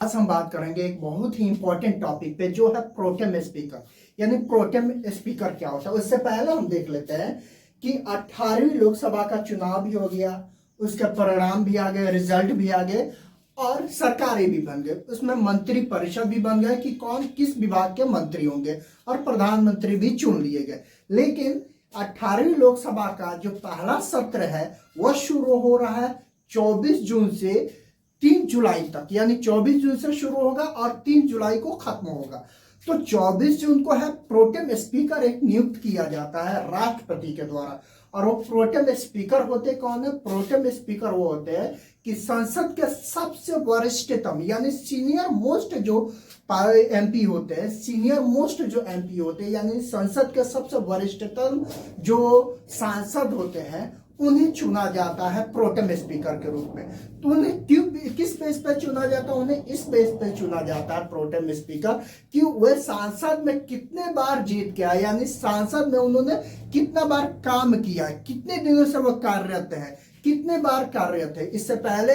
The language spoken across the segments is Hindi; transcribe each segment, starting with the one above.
आज हम बात करेंगे एक बहुत ही इंपॉर्टेंट टॉपिक पे जो है प्रोटेम स्पीकर। यानी प्रोटेम स्पीकर क्या होता है। उससे पहले हम देख लेते हैं कि 18वीं लोकसभा का चुनाव भी हो गया, उसके परिणाम भी आ गए, रिजल्ट भी आ गए और सरकारें भी बन गई। उसमें मंत्री परिषद भी बन गए कि कौन किस विभाग के मंत्री होंगे और प्रधानमंत्री भी चुन लिए गए। लेकिन 18वीं लोकसभा का जो पहला सत्र है वह शुरू हो रहा है 24 जून से 3 जुलाई तक। यानी 24 जून से शुरू होगा और 3 जुलाई को खत्म होगा। तो 24 जून को है प्रोटेम स्पीकर एक नियुक्त किया जाता है राष्ट्रपति के द्वारा। और वो प्रोटेम स्पीकर होते कौन है? प्रोटेम स्पीकर वो होते हैं कि संसद के सबसे वरिष्ठतम यानी सीनियर मोस्ट जो एमपी होते हैं, सीनियर मोस्ट जो एमपी होते हैं यानी संसद के सबसे वरिष्ठतम जो सांसद होते हैं उन्हें चुना जाता है प्रोटेम स्पीकर के रूप में। तो उन्हें क्यों किस बेस पे चुना जाता है? उन्हें इस बेस पे चुना जाता है प्रोटेम स्पीकर कि वे सांसद में कितने बार जीत के आए, यानी सांसद में उन्होंने कितना बार काम किया, कितने दिनों से वो कार्यरत है, कितने बार कार्यरत है। इससे पहले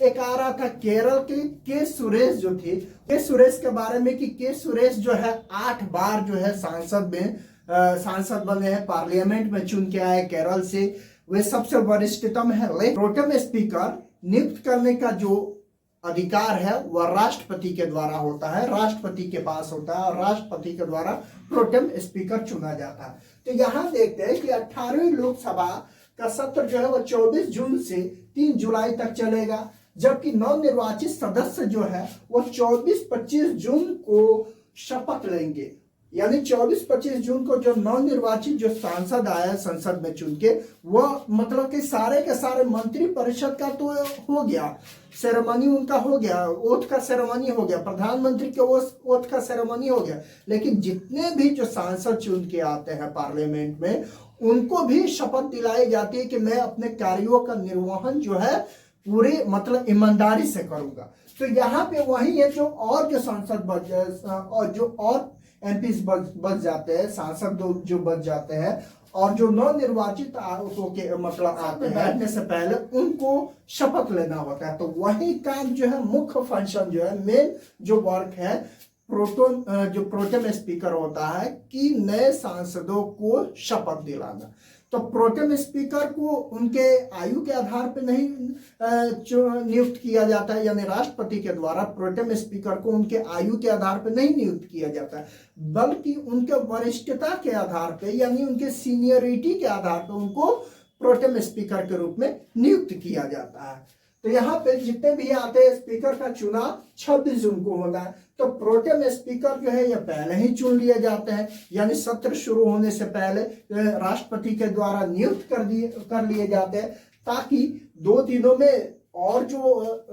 एक आ रहा था केरल के सुरेश जो थे, के सुरेश के बारे में कि के सुरेश जो है 8 बार जो है सांसद बने हैं, पार्लियामेंट में चुन के आए केरल से, वे सबसे वरिष्ठतम है। प्रोटेम स्पीकर नियुक्त करने का जो अधिकार है वह राष्ट्रपति के द्वारा होता है, राष्ट्रपति के पास होता है और राष्ट्रपति के द्वारा प्रोटेम स्पीकर चुना जाता है। तो यहाँ देखते हैं कि 18वीं लोकसभा का सत्र जो है वह 24 जून से 3 जुलाई तक चलेगा, जबकि नवनिर्वाचित सदस्य जो है वह 24-25 जून को शपथ लेंगे। यानी 24-25 जून को जो नवनिर्वाचित जो सांसद आया संसद में चुन के, वह मतलब कि सारे के सारे मंत्री परिषद का तो हो गया, सेरेमनी उनका हो गया, ओथ का सेरेमनी हो गया, प्रधानमंत्री के ओथ का सेरेमनी हो गया। लेकिन जितने भी जो सांसद चुन के आते हैं पार्लियामेंट में, उनको भी शपथ दिलाई जाती है कि मैं अपने कार्यों का निर्वहन जो है पूरे मतलब ईमानदारी से करूंगा। तो यहाँ पे वही है जो और जो सांसद और जो और एमपी बच जाते हैं, सांसद जो बच जाते हैं और जो नवनिर्वाचित होके मतलब आते हैं, बैठने से पहले उनको शपथ लेना होता है। तो वही काम जो है, मुख्य फंक्शन जो है, मेन जो वर्क है जो प्रोटेम स्पीकर होता है कि नए सांसदों को शपथ दिलाना। तो प्रोटेम स्पीकर को उनके आयु के आधार पर नहीं नियुक्त किया जाता है, यानी राष्ट्रपति के द्वारा प्रोटेम स्पीकर को उनके आयु के आधार पर नहीं नियुक्त किया जाता है, बल्कि उनके वरिष्ठता के आधार पर यानी उनके सीनियरिटी के आधार पर उनको प्रोटेम स्पीकर के रूप में नियुक्त किया जाता है। तो यहाँ पे जितने भी आते हैं, स्पीकर का चुनाव 26 जून को होगा। तो प्रोटेम स्पीकर जो है ये पहले ही चुन लिए जाते हैं, यानी सत्र शुरू होने से पहले राष्ट्रपति के द्वारा नियुक्त कर लिए जाते हैं, ताकि 2 दिनों में और जो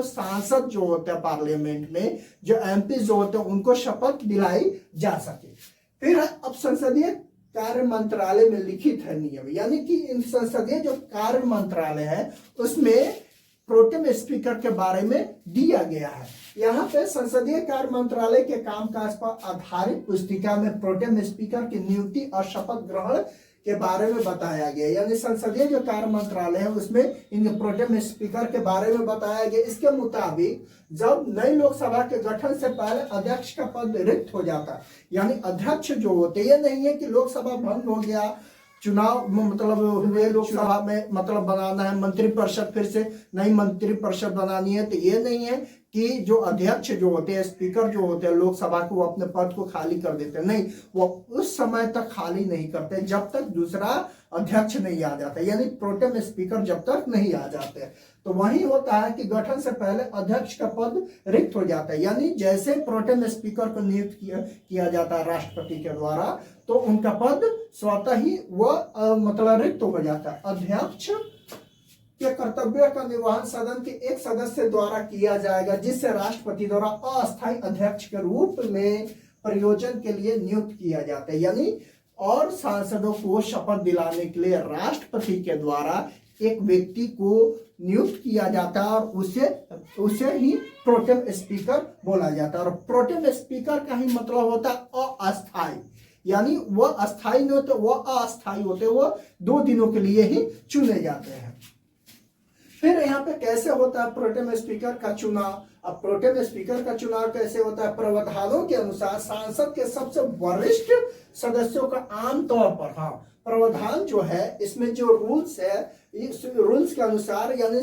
सांसद जो होते हैं पार्लियामेंट में, जो एमपी जो होते हैं, उनको शपथ दिलाई जा सके। फिर अब संसदीय कार्य मंत्रालय में लिखित है नियम, यानी कि संसदीय जो कार्य मंत्रालय है उसमें प्रोटेम स्पीकर के बारे में दिया गया है। यहाँ पे संसदीय कार्य मंत्रालय के कामकाज पर आधारित पुस्तिका में प्रोटेम स्पीकर की नियुक्ति और शपथ ग्रहण के बारे में बताया गया। यानी संसदीय जो कार्य मंत्रालय है उसमें इन प्रोटेम स्पीकर के बारे में बताया गया। इसके मुताबिक जब नई लोकसभा के गठन से पहले अध्यक्ष का पद रिक्त हो जाता है, यानी अध्यक्ष जो होते, ये नहीं है कि लोकसभा भंग हो गया, चुनाव मतलब हुए, लोकसभा में मतलब बनाना है मंत्री परिषद, फिर से नई मंत्री परिषद बनानी है, तो ये नहीं है कि जो अध्यक्ष जो होते हैं, स्पीकर जो होते हैं लोकसभा को, वो अपने पद को खाली कर देते हैं। नहीं, वो उस समय तक खाली नहीं करते जब तक दूसरा अध्यक्ष नहीं आ जाता, यानी प्रोटेम स्पीकर जब तक नहीं आ जाते। तो वही होता है कि गठन से पहले अध्यक्ष का पद रिक्त हो जाता है, यानी जैसे प्रोटेम स्पीकर को नियुक्त किया जाता है राष्ट्रपति के द्वारा, तो उनका पद स्वतः ही वह मतलब रिक्त हो जाता है। अध्यक्ष के कर्तव्य का निर्वहन सदन के एक सदस्य द्वारा किया जाएगा, जिससे राष्ट्रपति द्वारा अस्थायी अध्यक्ष के रूप में प्रयोजन के लिए नियुक्त किया जाता है। यानी और सांसदों को शपथ दिलाने के लिए राष्ट्रपति के द्वारा एक व्यक्ति को नियुक्त किया जाता है और उसे ही प्रोटेम स्पीकर बोला जाता है। और प्रोटेम स्पीकर का ही मतलब होता है अस्थायी, यानी वह अस्थायी नहीं होते, वह अस्थायी होते, वह 2 दिनों के लिए ही चुने जाते हैं। फिर यहाँ पे कैसे होता है प्रोटेम स्पीकर का चुनाव। अब प्रोटेम स्पीकर का चुनाव कैसे होता है, प्रावधानों के अनुसार सांसद के सबसे वरिष्ठ सदस्यों का आमतौर पर, हाँ प्रावधान जो है इसमें जो रूल्स है, इस रूल्स के अनुसार यानी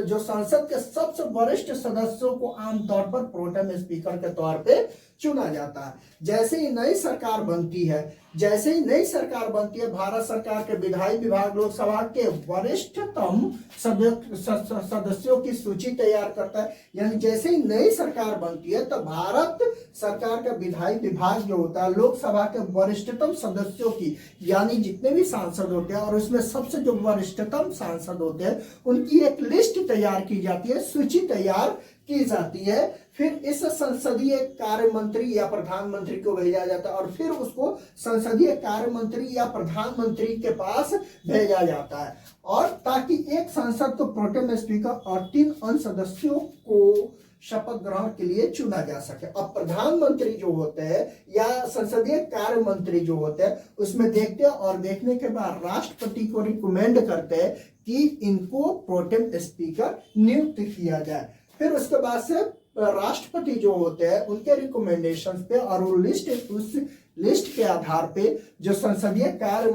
जो संसद के सबसे वरिष्ठ सदस्यों को आमतौर पर प्रोटेम स्पीकर के तौर पे चुना जाता है। जैसे ही नई सरकार बनती है, जैसे ही नई सरकार बनती है, भारत सरकार के विधायी विभाग लोकसभा के वरिष्ठतम सदस्यों की सूची तैयार करता है। यानी जैसे ही नई सरकार बनती है तो भारत सरकार का विधायी विभाग जो होता है लोकसभा के वरिष्ठतम सदस्यों की, यानी जितने भी सांसद होते हैं और उसमें सबसे जो वरिष्ठतम सांसद होते हैं उनकी एक लिस्ट तैयार की जाती है, सूची तैयार की जाती है। फिर इस संसदीय कार्य मंत्री या प्रधानमंत्री को भेजा जाता है और फिर उसको संसदीय कार्य मंत्री या प्रधानमंत्री के पास भेजा जाता है, और ताकि एक सांसद को प्रोटेम स्पीकर और 3 अन्य सदस्यों को शपथ ग्रहण के लिए चुना जा सके। अब प्रधानमंत्री जो होते हैं या संसदीय कार्य मंत्री जो होते हैं उसमें देखते हैं और देखने के बाद राष्ट्रपति को रिकमेंड करते हैं कि इनको प्रोटेम स्पीकर नियुक्त किया जाए। फिर उसके बाद से राष्ट्रपति जो होते हैं उनके रिकमेंडेशन पे और उस लिस्ट के आधार पे जो संसदीय कार्य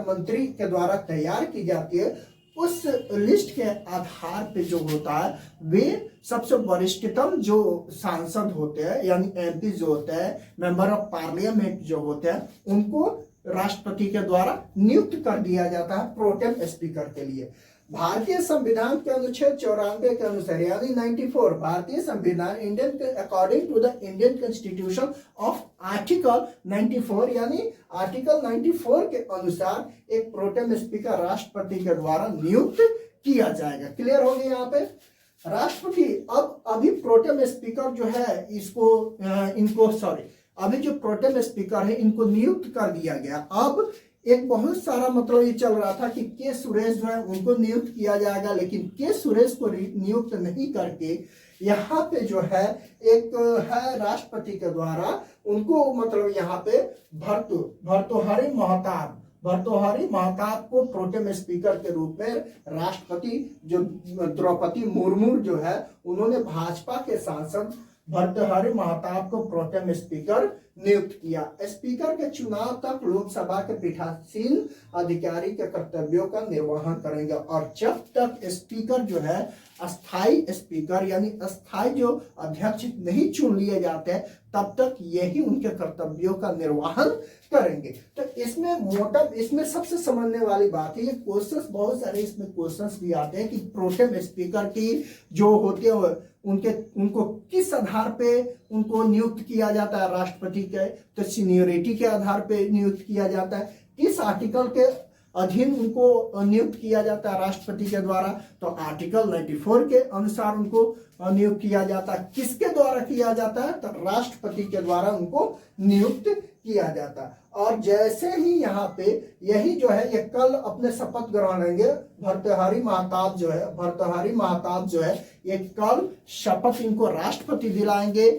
मंत्री के द्वारा तैयार की जाती है, उस लिस्ट के आधार पे जो होता है वे सबसे वरिष्ठतम जो सांसद होते हैं यानी एमपी जो होते हैं, मेंबर ऑफ पार्लियामेंट जो होते हैं, उनको राष्ट्रपति के द्वारा नियुक्त कर दिया जाता है प्रोटेम स्पीकर के लिए। भारतीय संविधान के अनुच्छेद 94 के अनुसार यानी 94, भारतीय संविधान Indian according to the Indian constitution of article 94 यानी आर्टिकल 94 के अनुसार एक प्रोटेम स्पीकर राष्ट्रपति के द्वारा नियुक्त किया जाएगा। क्लियर हो गया यहाँ पे। राष्ट्रपति अब अभी प्रोटेम स्पीकर जो है अभी जो प्रोटेम स्पीकर है इनको नियुक्त कर दिया गया। अब एक बहुत सारा मतलब ये चल रहा था कि के सुरेश जो है उनको नियुक्त किया जाएगा, लेकिन के सुरेश को नियुक्त नहीं करके यहाँ पे जो है एक है राष्ट्रपति के द्वारा उनको मतलब यहाँ पे भर्तृहरि महताब को प्रोटेम स्पीकर के रूप में राष्ट्रपति जो द्रौपदी मुर्मू जो है उन्होंने भाजपा के सांसद भर्तृहरि महताब को प्रोटेम स्पीकर नियुक्त किया। स्पीकर के चुनाव तक लोकसभा के पीठासीन अधिकारी के कर्तव्यों का निर्वहन करेंगे, और जब तक स्पीकर जो है अस्थाई स्पीकर यानी अस्थाई जो अध्यक्ष नहीं चुन लिए जाते तब तक यही उनके कर्तव्यों का निर्वहन करेंगे। तो इसमें सबसे समझने वाली बात है, ये क्वेश्चंस बहुत सारे इसमें क्वेश्चंस भी आते हैं कि प्रोटेम स्पीकर की जो होते हैं उनको किस आधार पे उनको नियुक्त किया जाता है राष्ट्रपति के, तो सीनियोरिटी के आधार पे नियुक्त किया जाता है। किस आर्टिकल के अधीन उनको नियुक्त किया जाता है राष्ट्रपति के द्वारा, तो आर्टिकल 94 के अनुसार उनको नियुक्त किया जाता है। किसके द्वारा किया जाता है, तो राष्ट्रपति के द्वारा उनको नियुक्त किया जाता है। और जैसे ही यहाँ पे यही जो है ये कल अपने शपथ ग्रहण लेंगे, भर्तृहरि महताब जो है ये कल शपथ इनको राष्ट्रपति दिलाएंगे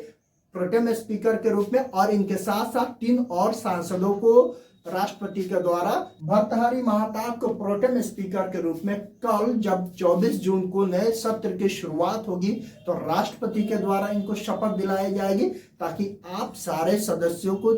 प्रोटेम स्पीकर के रूप में, और इनके साथ साथ 3 और सांसदों को राष्ट्रपति के द्वारा भर्तृहरि महताब को प्रोटेम स्पीकर के रूप में कल जब 24 जून को नए सत्र की शुरुआत होगी तो राष्ट्रपति के द्वारा इनको शपथ दिलाई जाएगी, ताकि आप सारे सदस्यों को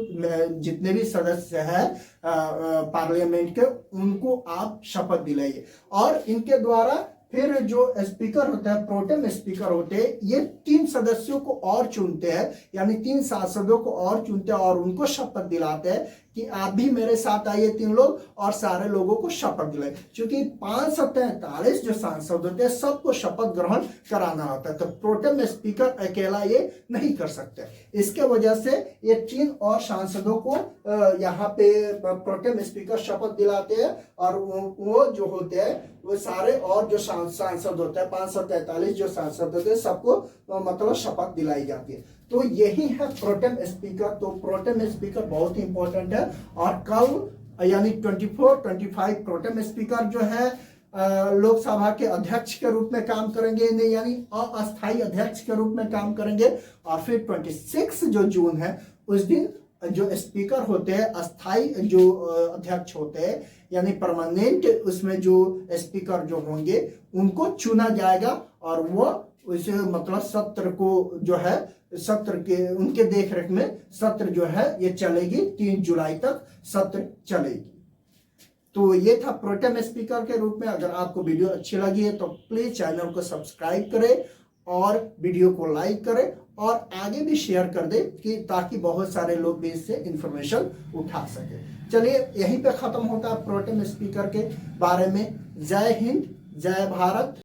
जितने भी सदस्य हैं पार्लियामेंट के उनको आप शपथ दिलाइए। और इनके द्वारा फिर जो स्पीकर होता है प्रोटेम स्पीकर होते हैं ये 3 सदस्यों को और चुनते हैं यानी 3 सांसदों को और चुनते हैं और उनको शपथ दिलाते हैं कि आप भी मेरे साथ आइए 3 लोग और सारे लोगों को शपथ दिलाए। क्योंकि 543 जो सांसद होते हैं सबको शपथ ग्रहण कराना होता है, तो प्रोटेम स्पीकर अकेला ये नहीं कर सकते। इसके वजह से ये 3 और सांसदों को यहाँ पे प्रोटेम स्पीकर शपथ दिलाते हैं, और वो जो होते हैं वो सारे और जो सांसद होते हैं 543 जो सांसद होते हैं सबको मतलब शपथ दिलाई जाती है। तो यही है प्रोटेम स्पीकर। तो प्रोटेम स्पीकर बहुत ही इंपॉर्टेंट है, और कल यानी 24-25 प्रोटेम स्पीकर जो है लोकसभा के अध्यक्ष के रूप में काम करेंगे, नहीं यानी अस्थायी अध्यक्ष के रूप में काम करेंगे, और फिर 26 जो जून है उस दिन जो स्पीकर होते हैं, अस्थाई जो अध्यक्ष होते हैं, यानी परमानेंट उसमें जो स्पीकर जो होंगे उनको चुना जाएगा और वो उस मतलब सत्र को जो है सत्र के उनके देखरेख में सत्र जो है ये चलेगी, 3 जुलाई तक सत्र चलेगी। तो ये था प्रोटेम स्पीकर के रूप में। अगर आपको वीडियो अच्छी लगी है तो प्लीज चैनल को सब्सक्राइब करें और वीडियो को लाइक करें और आगे भी शेयर कर दें कि ताकि बहुत सारे लोग भी इससे इंफॉर्मेशन उठा सके। चलिए यहीं पे खत्म होता है प्रोटेम स्पीकर के बारे में। जय हिंद, जय भारत।